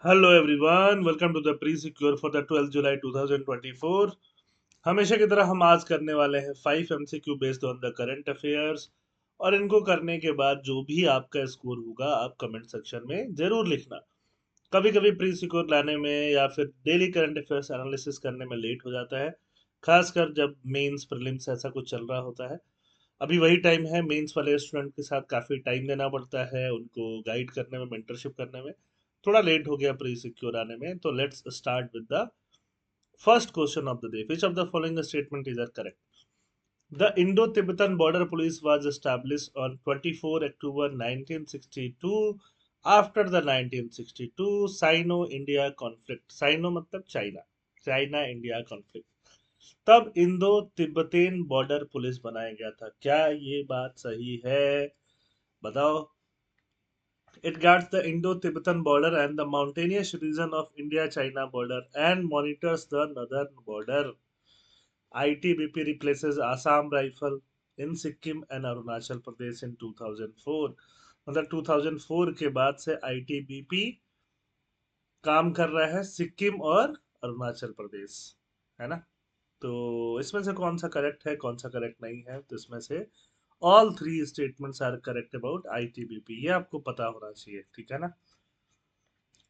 Hello everyone, welcome to the pre secure for the 12 July 2024। हमेशा की तरह हम आज करने वाले हैं 5 MCQ based on the current affairs. और इनको करने के बाद जो भी आपका स्कोर होगा आप कमेंट सेक्शन में जरूर लिखना। कभी कभी प्री सिक्योर लाने में या फिर डेली करंट अफेयर्स एनालिसिस करने में लेट हो जाता है, खासकर जब मेंस प्रीलिम्स ऐसा कुछ चल रहा होता है। अभी वही टाइम है, मेंस वाले स्टूडेंट के साथ काफ़ी टाइम देना पड़ता है, उनको गाइड करने में, मेंटरशिप करने में। थोड़ा लेट हो गया प्री सिक्योर आने में, तो let's start with the first question of the day. Which of the following statement is are correct? The Indo Tibetan border police was established on 24 October 1962 after the 1962 Sino India conflict. Sino मतलब China, China India conflict. तब Indo Tibetan border police बनाया गया था। क्या ये बात सही है? बताओ। It guards the Indo-Tibetan border and the mountainous region of India-China border and monitors the northern border. ITBP replaces Assam Rifle in Sikkim and Arunachal Pradesh in 2004। मतलब 2004 के बाद से ITBP काम कर रहा है सिक्किम और अरुणाचल प्रदेश, है ना? तो इसमें से कौन सा करेक्ट है, कौन सा करेक्ट नहीं है? तो इसमें से all three statements are correct about ITBP, ये आपको पता होना चाहिए, ठीक है ना?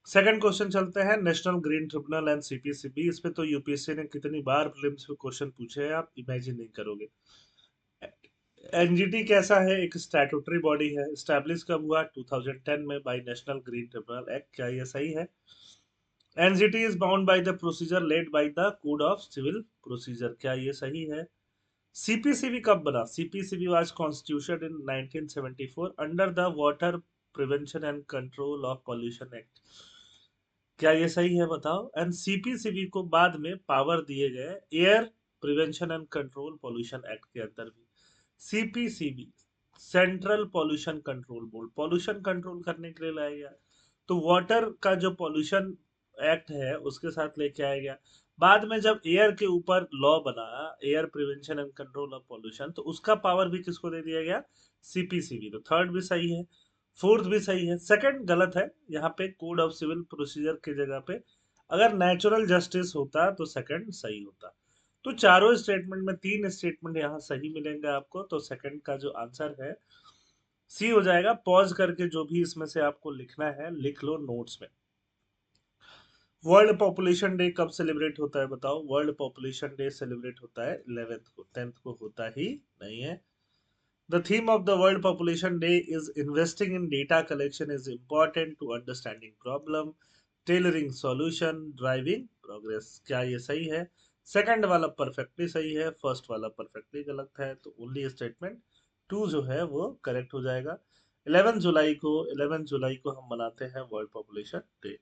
सेकंड क्वेश्चन चलते हैं, national green tribunal and CPCB. इस पे तो यूपीएससी ने कितनी बार प्रीलिम्स में क्वेश्चन पूछे हैं, आप इमेजिन नहीं करोगे। एनजीटी कैसा है? एक स्टैट्यूटरी बॉडी है। स्टैब्लिश कब हुआ? 2010 में by national green tribunal act. क्या ये सही है? NGT is bound by the procedure laid by the code of civil procedure. क्या ये सही है? सीपीसीबी कब बना? CPCB was constitution in 1974 under the water prevention and control of pollution act. क्या ये सही है? बताओ। एंड सीपीसीबी को बाद में पावर दिए गए air prevention and control pollution act के अंदर भी। CPCB central pollution control board, pollution control करने के लिए लाया गया। तो वाटर का जो पॉल्यूशन एक्ट है उसके साथ लेके आया गया। बाद में जब एयर के ऊपर लॉ बना, air prevention and control of pollution, तो उसका पावर भी किसको दे दिया गया? सीपीसीबी। तो थर्ड भी सही है, फोर्थ भी सही है, सेकंड गलत है। यहाँ पे कोड ऑफ सिविल प्रोसीजर की जगह पे अगर नेचुरल जस्टिस होता तो सेकंड सही होता। तो चारों स्टेटमेंट में तीन स्टेटमेंट यहाँ सही मिलेंगे आपको, तो सेकंड का जो आंसर है सी हो जाएगा। पॉज करके जो भी इसमें से आपको लिखना है लिख लो नोट्स में। वर्ल्ड पॉपुलेशन डे कब सेलिब्रेट होता है? बताओ। वर्ल्ड पॉपुलेशन डे सेलिब्रेट होता है 11th को, 10th को होता ही नहीं है। The theme of the World Population Day is investing in data collection is important to understanding problem, tailoring solution, driving progress। क्या ये सही है? सेकंड वाला परफेक्टली सही है, फर्स्ट वाला परफेक्टली गलत है। तो ओनली स्टेटमेंट टू जो है वो करेक्ट हो जाएगा। 11 जुलाई को हम मनाते हैं world population day.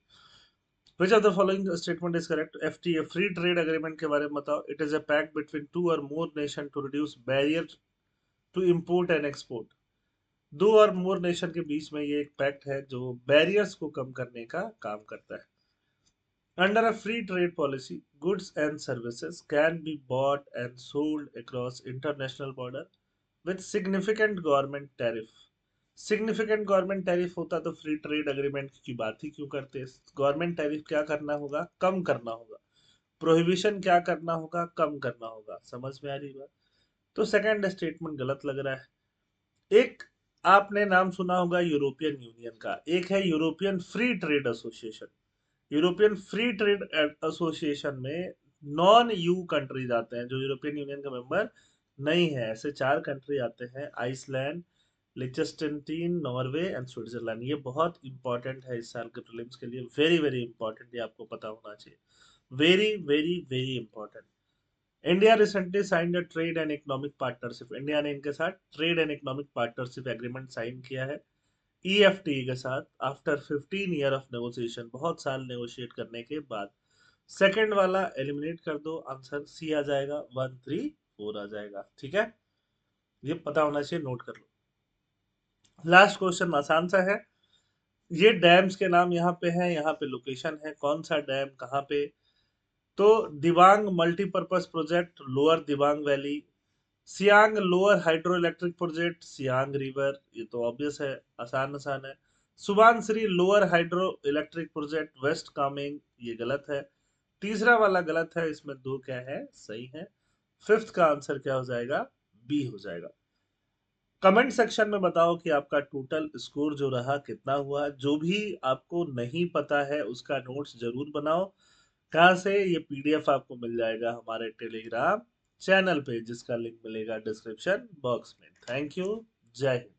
Which of the following statement is correct? FTA free trade agreement के बारे में बताओ। It is a pact between two or more nation to reduce barrier to import and export. दो और मोर नेशन के बीच में ये एक पैक्ट है जो बैरियर्स को कम करने का काम करता है। Under a free trade policy goods and services can be bought and sold across international border with significant government tariff. Significant government tariff होता तो फ्री ट्रेड एग्रीमेंट की बात ही क्यों करते? गवर्नमेंट टैरिफ क्या करना होगा? कम करना होगा। प्रोहिबिशन क्या करना होगा? कम करना होगा। समझ में आ रही बात? तो सेकंड स्टेटमेंट गलत लग रहा है। एक आपने नाम सुना होगा यूरोपियन यूनियन का, एक है European free trade association. European free trade association में नॉन यू कंट्रीज आते हैं जो यूरोपियन यूनियन का मेंबर नहीं है। ऐसे चार कंट्री आते हैं, आइसलैंड, लिechtenstein, नॉर्वे एंड स्विट्जरलैंड। ये बहुत इंपॉर्टेंट है इस साल के प्रीलिम्स के लिए, वेरी वेरी इंपॉर्टेंट, ये आपको पता होना चाहिए। Very very very important. India recently signed a trade and economic partnership. India ने इनके साथ trade and economic partnership agreement sign किया है ईएफटी के साथ आफ्टर 15 ईयर ऑफ नेगोशिएशन, बहुत साल नेगोशिएट करने के बाद। सेकंड वाला एलिमिनेट कर दो, आंसर सी आ जाएगा, 134 आ जाएगा, ठीक है? ये पता होना चाहिए, नोट कर लो। लास्ट क्वेश्चन आसान सा है। ये डैम्स के नाम यहाँ पे है, यहाँ पे लोकेशन है, कौन सा डैम कहाँ पे। तो Dibang multipurpose project lower Dibang valley, Siang lower hydro electric project Siang river. ये तो ऑब्वियस है, आसान आसान है। Subansiri lower hydro electric project west Kameng, ये गलत है। तीसरा वाला गलत है, इसमें दो क्या है सही है। फिफ्थ का आंसर क्या हो जाएगा, बी हो जाएगा। कमेंट सेक्शन में बताओ कि आपका टोटल स्कोर जो रहा कितना हुआ। जो भी आपको नहीं पता है उसका नोट्स जरूर बनाओ। कहाँ से, ये पीडीएफ आपको मिल जाएगा हमारे टेलीग्राम चैनल पे, जिसका लिंक मिलेगा डिस्क्रिप्शन बॉक्स में। थैंक यू, जय हिंद।